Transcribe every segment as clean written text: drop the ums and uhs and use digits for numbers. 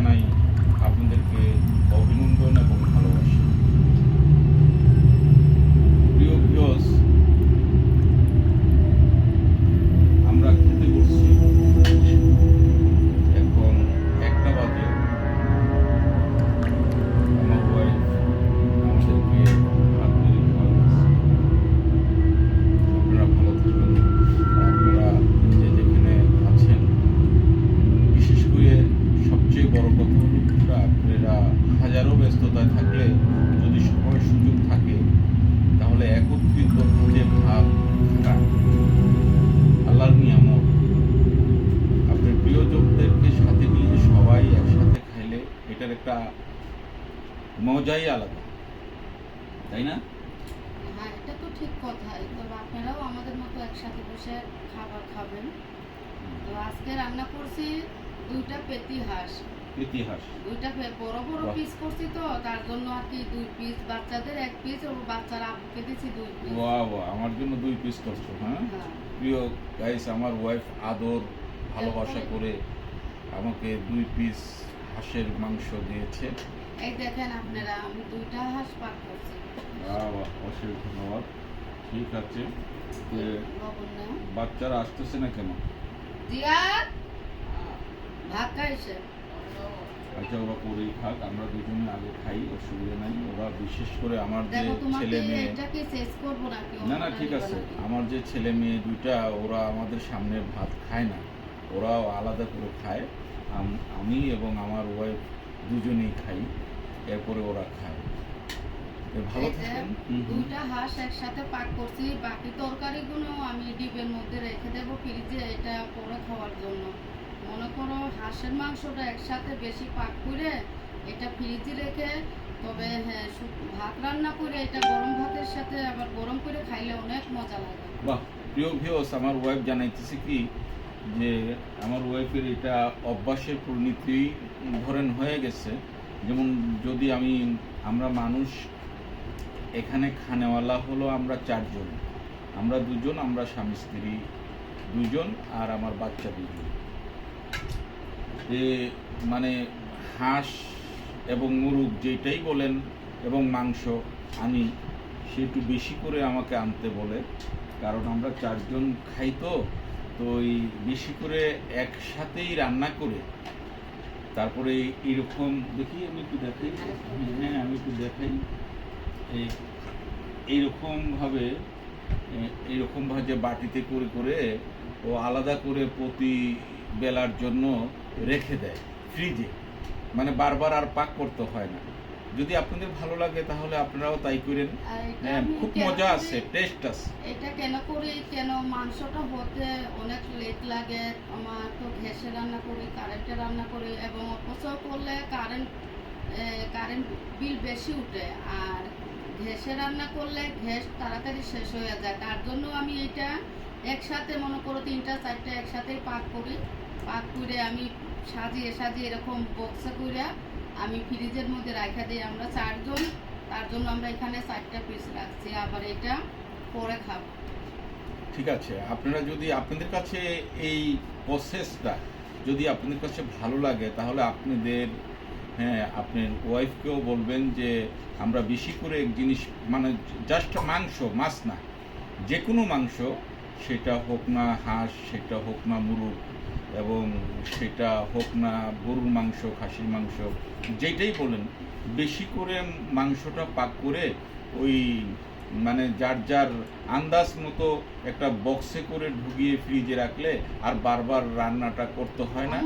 জানাই আপনাদেরকে অভিনন্দন এবং ভালোবাসা। প্রিয় ভিউয়ার্স, আমরা খেতে বসছি, এখন 1টা বাজে। আমার ওয়াইফ আমাদেরকে ভাত তৈরি খাওয়াচ্ছে। আপনারা ভালো থাকবেন, আপনারা যে যেখানে আছেন। বিশেষ করে সবচেয়ে বড় কথা হলো আপনারা হাজারো ব্যস্ততায় থাকলে যদি সময় সুযোগ থাকে তাহলে একত্রিত যে ভাত খান, আল্লাহর নিয়ামত। আপনার প্রিয়জনদেরকে সাথে নিয়ে সবাই একসাথে খাইলে এটার একটা মজাই আলাদা, তাই না? হ্যাঁ, এটা তো ঠিক কথাই। তবে আপনারাও আমাদের মতো একসাথে বসে খাবার খাবেন। তো আজকে রান্না করছি 2টা পেটি হাঁস। ইতিহাস 2টা বড় বড় বাহ। পিস করছি, তো তার জন্য আর কি 2 পিস, বাচ্চাদের 1 পিস, ও বাচ্চারা আপুকে দিয়েছি 2 পিস। ওয়া ওয়া, আমার জন্য 2 পিস করছো। হ্যাঁ হ্যাঁ, প্রিয় গাইস, আমার ওয়াইফ আদর ভালোবাসা করে আমাকে 2 পিস হাঁসের মাংস দিয়েছে। এই দেখেন আপনারা, আমি 2টা হাঁস পাক করছি। অসংখ্য ধন্যবাদ। ঠিক আছে, লবণ নেও। বাচ্চারা আসতেছে না কেন? জিয়াদ, ভাত খাইছে? আচ্ছা, ওরা করেই খাক, আমরা দুজনে আগে খাই, অসুবিধা নাই। ওরা বিশেষ করে আমার যে দেখো, তোমাকে ছেলে মেয়ে, এটা কি শেষ করব নাকি? না না ঠিক আছে, আমার যে ছেলে মেয়ে 2টা, ওরা আমাদের সামনে ভাত খায় না, ওরাও আলাদা করে খায়। আমি এবং আমার ওয়াইফ দুজনেই খাই, এরপরে ওরা খায়। ভালো থাকেন। 2টা হাঁস একসাথে পাক করছি। বাকি তরকারিগুলো আমি ডিবের মধ্যে রেখে দেবো ফ্রিজে, এটা পরে খাওয়ার জন্য। মনে করো হাঁসের মাংসটা একসাথে বেশি পাক করে এটা ফ্রিজে রেখে, তবে হ্যাঁ, ভাত রান্না করে এটা গরম ভাতের সাথে আবার গরম করে খাইলে অনেক মজা লাগে। বাহ। প্রিয় ভিউয়ার্স, আমার ওয়াইফ জানাইতেছে কি যে আমার ওয়াইফের এটা অভ্যাসের পরিণতি ধরেন হয়ে গেছে। যেমন যদি আমরা মানুষ এখানে খানেওয়ালা হলো আমরা 4 জন, আমরা 2 জন, আমরা স্বামী স্ত্রী 2 জন, আর আমার বাচ্চা 2 জন। মানে হাঁস এবং মুরগ যেটাই বলেন এবং মাংস আনি, সে একটু বেশি করে আমাকে আনতে বলে, কারণ আমরা 4 জন খাই। তো ওই বেশি করে একসাথেই রান্না করে তারপরে এরকম দেখি, আমি একটু দেখাই। হ্যাঁ, আমি একটু দেখাই। এইরকমভাবে যে বাটিতে করে করে ও আলাদা করে প্রতি বেলার জন্য রেখে দেয় ফ্রিজে, মানে বারবার আর পাক করতে হয় না। যদি আপনাদের ভালো লাগে তাহলে আপনারাও তাই করেন। হ্যাঁ, খুব মজা আছে, টেস্ট আছে। এটা কেন করি, কেন মাংসটা হতে অনেক লেট লাগে। আমার তো গ্যাসে রান্না করি, কারেন্টে রান্না করি, এবং অপচয় করলে কারেন্ট বিল বেশি উঠে। আর গ্যাসে রান্না করলে গ্যাস তাড়াতাড়ি শেষ হয়ে যায়। তার জন্য আমি এটা একসাথে মনে করো 3টা 4টা একসাথেই পাক করি। পাক করে আমি সাজিয়ে এরকম বক্সে করে আমি ফ্রিজের মধ্যে রাখা দিই। আমরা 4 জন, তার জন্য আমরা এখানে 4টা পিস রাখছি। আবার এটা পরে খাবো। ঠিক আছে, আপনারা যদি আপনাদের কাছে এই প্রসেসটা যদি আপনাদের কাছে ভালো লাগে তাহলে আপনার ওয়াইফকেও বলবেন যে আমরা বেশি করে জিনিস, মানে জাস্ট মাংস, মাছ না, যে কোনো মাংস, সেটা হোক না হাঁস, সেটা হোক না মুরগ, এবং সেটা হোক না গরুর মাংস, খাসির মাংস, যেটাই বলেন, বেশি করে মাংসটা পাক করে ওই মানে যার আন্দাজ মতো একটা বক্সে করে ঢুকিয়ে ফ্রিজে রাখলে আর বারবার রান্নাটা করতে হয় না।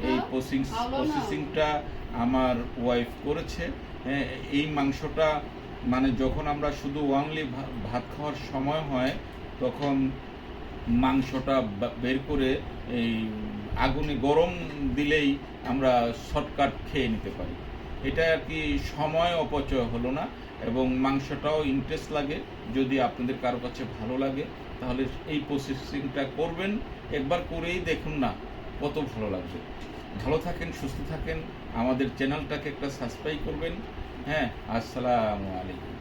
এই প্রসেসিংটা আমার ওয়াইফ করেছে। এই মাংসটা মানে যখন আমরা শুধু ওয়ানলি ভাত খাওয়ার সময় হয় তখন মাংসটা বের করে এই আগুনে গরম দিলেই আমরা শর্টকাট খেয়ে নিতে পারি। এটা আর কি সময় অপচয় হলো না, এবং মাংসটাও ইন্টারেস্ট লাগে। যদি আপনাদের কারো কাছে ভালো লাগে তাহলে এই প্রসেসিংটা করবেন, একবার করেই দেখুন না কত ভালো লাগবে। ভালো থাকেন, সুস্থ থাকেন, আমাদের চ্যানেলটাকে একটা সাবস্ক্রাইব করবেন। হ্যাঁ, আসসালামু আলাইকুম।